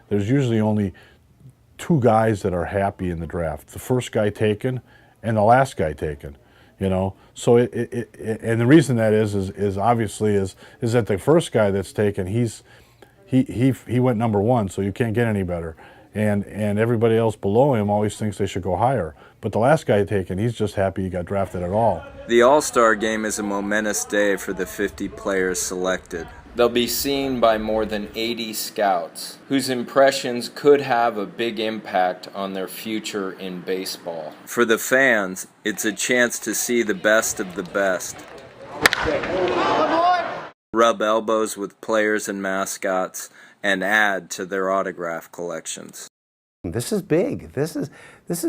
there's usually only two guys that are happy in the draft: the first guy taken and the last guy taken. You know, so and the reason that is obviously is that the first guy that's taken, he went number one, so you can't get any better. And everybody else below him always thinks they should go higher. But the last guy taken, he's just happy he got drafted at all. The All-Star Game is a momentous day for the 50 players selected. They'll be seen by more than 80 scouts, whose impressions could have a big impact on their future in baseball. For the fans, it's a chance to see the best of the best. Rub elbows with players and mascots, and add to their autograph collections. This is big. This is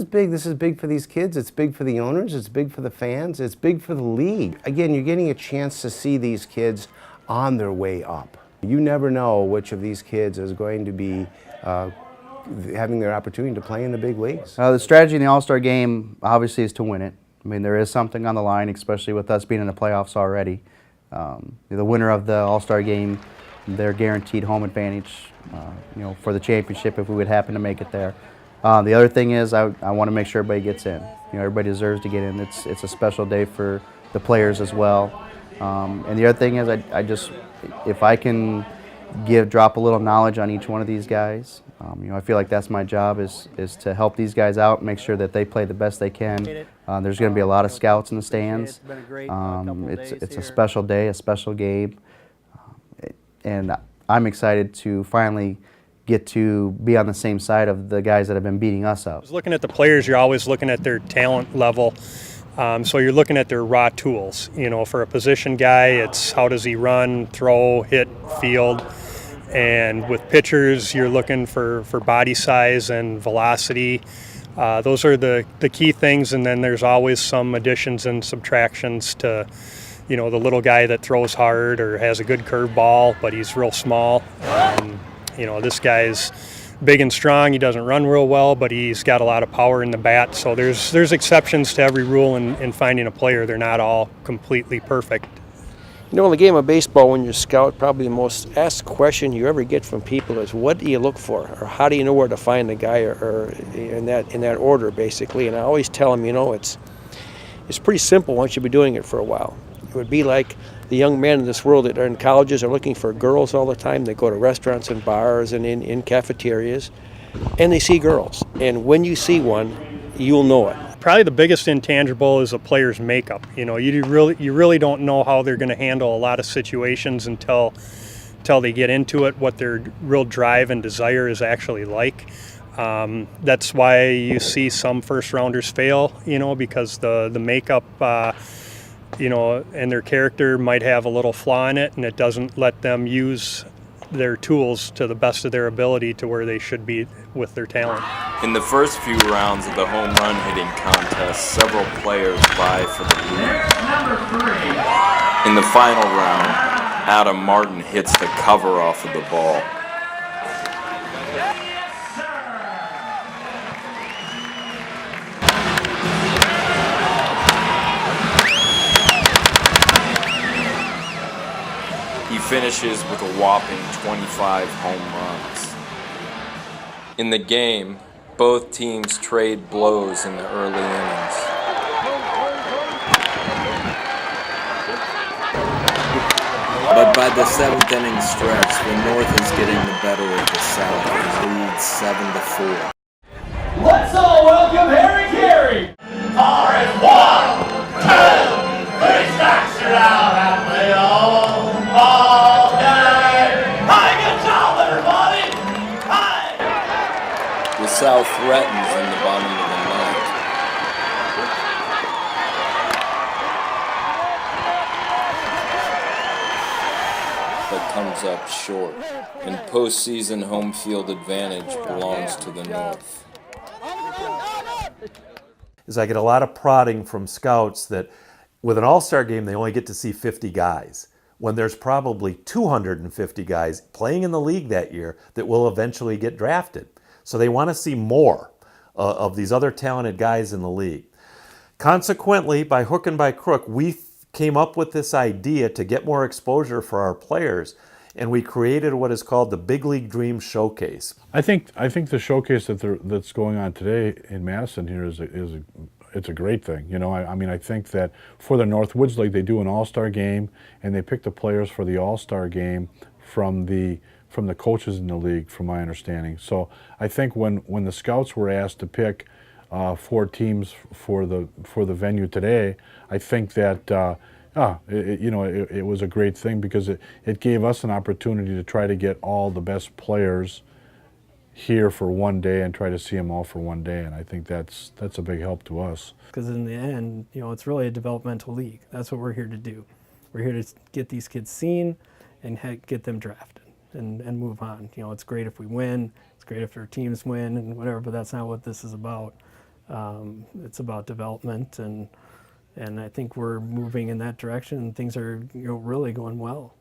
big. This is big for these kids. It's big for the owners. It's big for the fans. It's big for the league. Again, you're getting a chance to see these kids on their way up. You never know which of these kids is going to be having their opportunity to play in the big leagues. The strategy in the All-Star Game obviously is to win it. I mean, there is something on the line, especially with us being in the playoffs already. The winner of the All-Star Game, they're guaranteed home advantage, for the championship if we would happen to make it there. The other thing is I want to make sure everybody gets in. Everybody deserves to get in. It's a special day for the players as well. And the other thing is I just, if I can drop a little knowledge on each one of these guys, I feel like that's my job is to help these guys out, make sure that they play the best they can. There's going to be a lot of scouts in the stands. It's a special day, a special game. And I'm excited to finally get to be on the same side of the guys that have been beating us up. Looking at the players, you're always looking at their talent level. So you're looking at their raw tools. For a position guy, it's how does he run, throw, hit, field. And with pitchers, you're looking for body size and velocity. Those are the key things. And then there's always some additions and subtractions to the little guy that throws hard or has a good curveball, but he's real small. This guy's big and strong. He doesn't run real well, but he's got a lot of power in the bat. So there's exceptions to every rule in finding a player. They're not all completely perfect. In the game of baseball, when you're a scout, probably the most asked question you ever get from people is, what do you look for? Or how do you know where to find the guy, or in that order, basically. And I always tell them, it's pretty simple once you've been doing it for a while. It would be like the young men in this world that are in colleges are looking for girls all the time. They go to restaurants and bars and in cafeterias, and they see girls. And when you see one, you'll know it. Probably the biggest intangible is a player's makeup. You really don't know how they're going to handle a lot of situations until they get into it, what their real drive and desire is actually like. That's why you see some first rounders fail, because the makeup and their character might have a little flaw in it, and it doesn't let them use their tools to the best of their ability to where they should be with their talent. In the first few rounds of the home run hitting contest, several players vie for the lead. In the final round, Adam Martin hits the cover off of the ball. He finishes with a whopping 25 home runs. In the game, both teams trade blows in the early innings. But by the seventh inning stretch, the North is getting the better of the South and leads 7-4. Let's all welcome Harry Carey. Far as 1, 2, 3 strikes are out and they all day. Hi, good job, everybody. Hi. The South threatens in the bottom of the ninth. But comes up short, and postseason home field advantage belongs to the North. I get a lot of prodding from scouts that with an all-star game they only get to see 50 guys, when there's probably 250 guys playing in the league that year that will eventually get drafted. So they want to see more of these other talented guys in the league. Consequently, by hook and by crook, we came up with this idea to get more exposure for our players and we created what is called the Big League Dream Showcase. I think the showcase that's going on today in Madison here it's a great thing. You know, I mean, I think that for the Northwoods League, they do an all-star game, and they pick the players for the all-star game from the coaches in the league, from my understanding. So I think when the scouts were asked to pick 4 teams for the venue today, I think that it was a great thing, because it gave us an opportunity to try to get all the best players here for one day and try to see them all for one day, and I think that's a big help to us. Because in the end, you know, it's really a developmental league. That's what we're here to do. We're here to get these kids seen and get them drafted and move on. You know, it's great if we win. It's great if our teams win and whatever, but that's not what this is about. It's about development, and I think we're moving in that direction, and things are, you know, really going well.